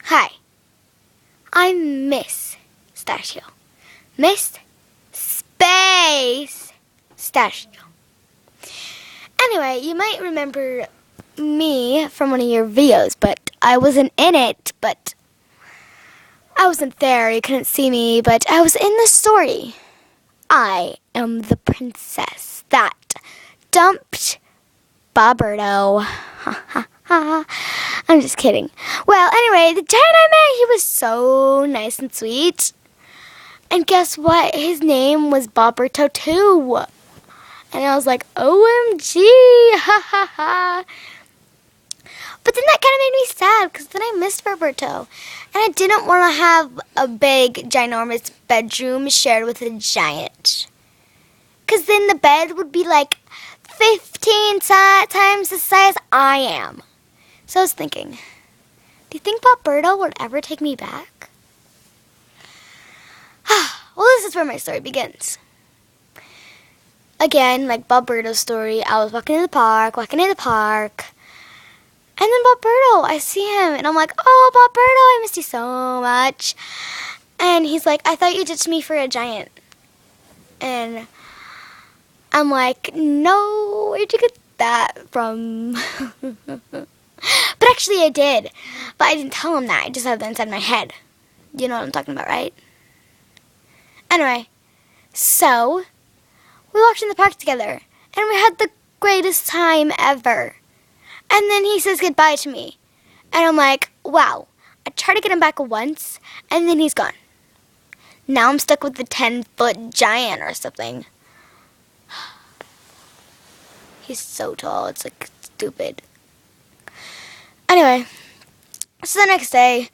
Hi, I'm Miss Statio. Miss Space Statio. Anyway, you might remember me from one of your videos, but I wasn't in it, but I wasn't there. You couldn't see me, but I was in the story. I am the princess that dumped Boberto. I'm just kidding. Well, anyway, the giant I met, he was so nice and sweet. And guess what? His name was Boberto too. And I was like, OMG, ha ha ha. But then that kind of made me sad because then I missed Boberto. And I didn't want to have a big, ginormous bedroom shared with a giant. Because then the bed would be like 15 times the size I am. So I was thinking, do you think Boberto would ever take me back? Well, this is where my story begins. Again, like Boberto's story, I was walking in the park. And then Boberto, I see him, and I'm like, oh, Boberto, I missed you so much. And he's like, I thought you ditched me for a giant. And I'm like, no, where'd you get that from? But actually I did. But I didn't tell him that. I just had that inside my head. You know what I'm talking about, right? Anyway, so we walked in the park together, and we had the greatest time ever. And then he says goodbye to me. And I'm like, wow. I tried to get him back once, and then he's gone. Now I'm stuck with the 10-foot giant or something. He's so tall, it's like stupid. Anyway, so the next day,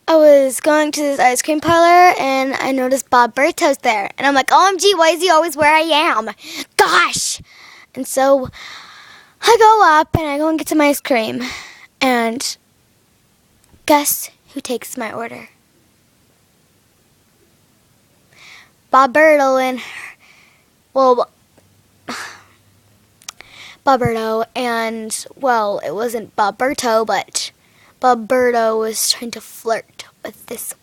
I was going to this ice cream parlor, and I noticed Boberto's there. And I'm like, OMG, why is he always where I am? Gosh! And so I go up, and I go and get some ice cream. And guess who takes my order? Boberto and well, it wasn't Boberto, but Boberto was trying to flirt with this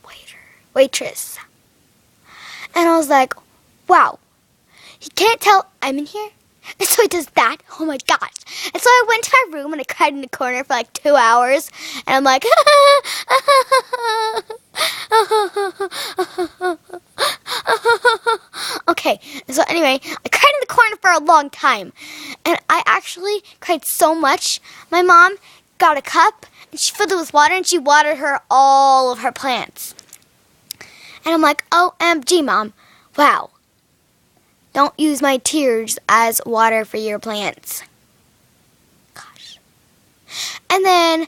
waitress. And I was like, wow, he can't tell I'm in here? And so he does that? Oh my gosh. And so I went to my room and I cried in the corner for like 2 hours. And I'm like, okay. So anyway, I cried in the corner for a long time. And I actually cried so much. My mom got a cup and she filled it with water and she watered all of her plants. And I'm like, OMG, Mom. Wow. Don't use my tears as water for your plants. Gosh. And then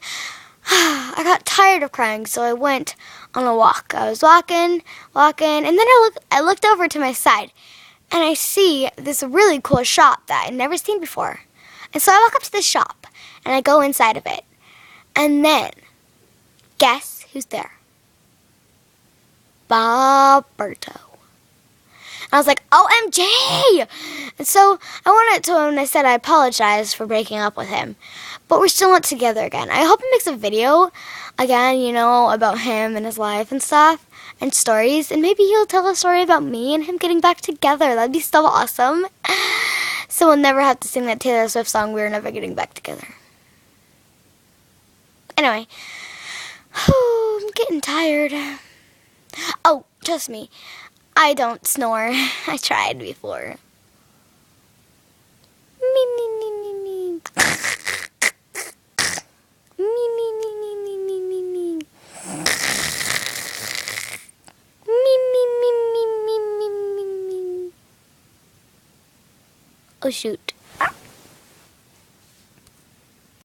I got tired of crying, so I went on a walk. I was walking, and then I looked over to my side, and I see this really cool shop that I'd never seen before. And so I walk up to this shop, and I go inside of it. And then, guess who's there? Boberto. I was like, OMG! And so I went up to him and I said I apologize for breaking up with him. But we're still not together again. I hope he makes a video again, about him and his life and stuff and stories. And maybe he'll tell a story about me and him getting back together. That'd be so awesome. So we'll never have to sing that Taylor Swift song, We're Never Getting Back Together. Anyway. I'm getting tired. Oh, trust me. I don't snore. I tried before. Me, me, me, me, me. Me, me, me, me, me, me, me, me. Me, me, me, me, me, me, me. Oh, shoot.